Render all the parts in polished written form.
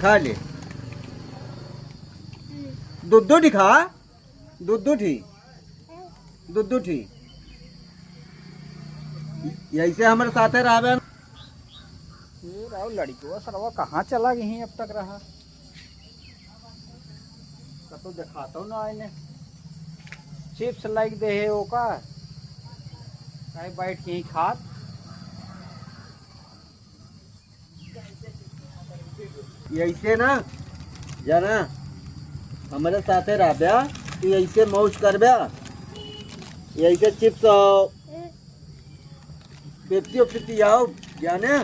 खा ले दूध ही खा दूध ही यही से हमारे साथे रहबे। ये राव लड़की सरवा कहाँ चला गई अब तक रहा तो दिखाता हूँ ना आईने चिप्स लाइक दे है वो का बैठ के ही खात यही से ना जाना हमारे साथे रहबे तो यही से मौज करबे। यही से चिप्स पेप्सी ओप्सी आओ जाने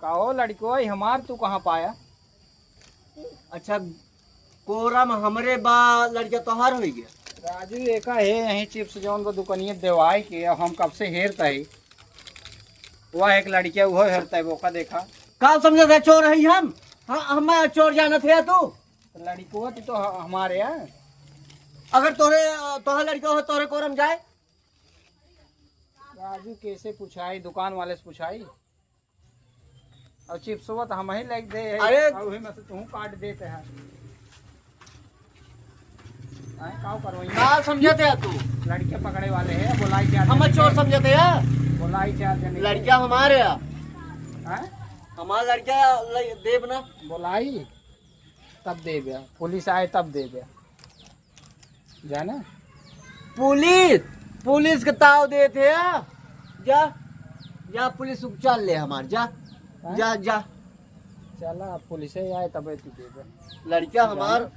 कहो लड़को हमार तू कहाँ पाया। अच्छा कोरा में हमरे बा लड़का तोहार हो गया। राजू एक है यही चिप्स जौन वो दुकानिए देवाई के अब हम कब से हेरता है वह एक लड़किया वो हेरता है वो का देखा का समझे थे चोर है हम। हाँ हम चोर जाना थे तू लड़को तो हमारे यहाँ अगर तोरे तोहर लड़का हो तोरे कोरम जाए। राजू कैसे पूछाई दुकान वाले से पूछाई और चिप्स तो हम ही लग दे अरे वही में से तू काट देते हैं काव करवाई का समझे थे तू लड़के पकड़े वाले हैं बुलाई चार हम चोर समझे थे बुलाई चार जने लड़किया हमारे हैं हमारा लड़का देव ना बुलाई तब दे गया पुलिस आए तब दे गया जाना पुलिस के ताव दे थे जा जा पुलिस उपचार ले हमार जा जा जा चला पुलिस आए तब तू दे गया लड़का हमार